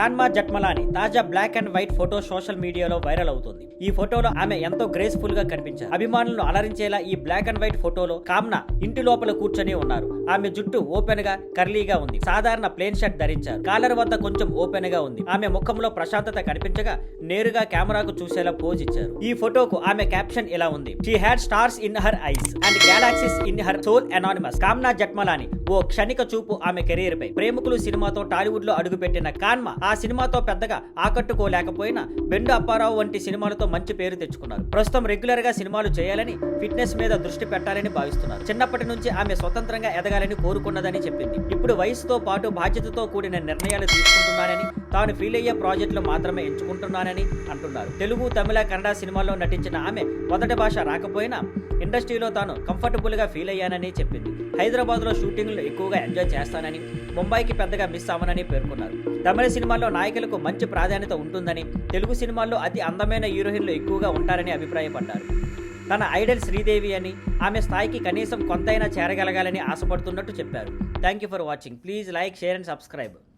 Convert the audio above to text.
కాన్మా జట్మలాని తాజా black and white photo social మీడియాలో viral అవుతుంది. ఈ ఫోటోలో ఆమె ఎంతో గ్రేస్ఫుల్ గా కనిపించారు. అభిమానులను అలరించేలా ఈ బ్లాక్ అండ్ వైట్ ఫోటోలో కామ్నా ఇంటి లోపల కూర్చొని ఉన్నారు. ఆమె జుట్టు ఓపెన్ గా కర్లీగా ఉంది. సాధారణ ప్లేన్ షర్ట్ ధరించారు. కాలర్ వద్ద కొంచెం ఓపెన్ గా ఉంది. ఆమె ముఖంలో ప్రశాంతత కనిపించగా నేరుగా కెమెరాకు చూసేలా పోజ్ ఇచ్చారు. ఈ ఫోటోకు ఆమె క్యాప్షన్ ఇలా ఉంది: she had stars in her eyes and galaxies in her soul anonymous. Kamna Jethmalani ఓ క్షణిక చూపు ఆమె కెరీర్ పై. ప్రేమికులు సినిమాతో టాలీవుడ్ లో అడుగుపెట్టిన కాన్మా ఆ సినిమాతో పెద్దగా ఆకట్టుకోలేకపోయినా బెండు అప్పారావు వంటి సినిమాలతో మంచి పేరు తెచ్చుకున్నారు. ప్రస్తుతం రెగ్యులర్ గా సినిమాలు చేయాలని, ఫిట్నెస్ మీద దృష్టి పెట్టాలని భావిస్తున్నారు. చిన్నప్పటి నుంచి ఆమె స్వతంత్రంగా ఎదగాలని కోరుకున్నదని చెప్పింది. ఇప్పుడు వయసుతో పాటు బాధ్యతతో కూడిన నిర్ణయాలు తీసుకుంటున్నానని, తాను ఫీల్ అయ్యే ప్రాజెక్టులు మాత్రమే ఎంచుకుంటున్నానని అంటున్నారు. తెలుగు, తమిళ, కన్నడ సినిమాల్లో నటించిన ఆమె మొదటి భాష రాకపోయినా ఇండస్ట్రీలో తాను కంఫర్టబుల్ గా ఫీల్ అయ్యానని చెప్పింది. హైదరాబాద్ లో షూటింగ్లు ఎక్కువగా ఎంజాయ్ చేస్తానని, ముంబైకి పెద్దగా మిస్ అవ్వనని పేర్కొన్నారు. తమిళ సినిమాల్లో నాయకులకు మంచి ప్రాధాన్యత ఉంటుందని, తెలుగు సినిమాల్లో అతి అందమైన హీరోయిన్లు ఎక్కువగా ఉంటారని అభిప్రాయపడ్డారు. తన ఐడల్ శ్రీదేవి అని, ఆమె స్థాయికి కనీసం కొంతైనా చేరగలగాలని ఆశపడుతున్నట్టు చెప్పారు. Thank you for watching. Please like, share and subscribe.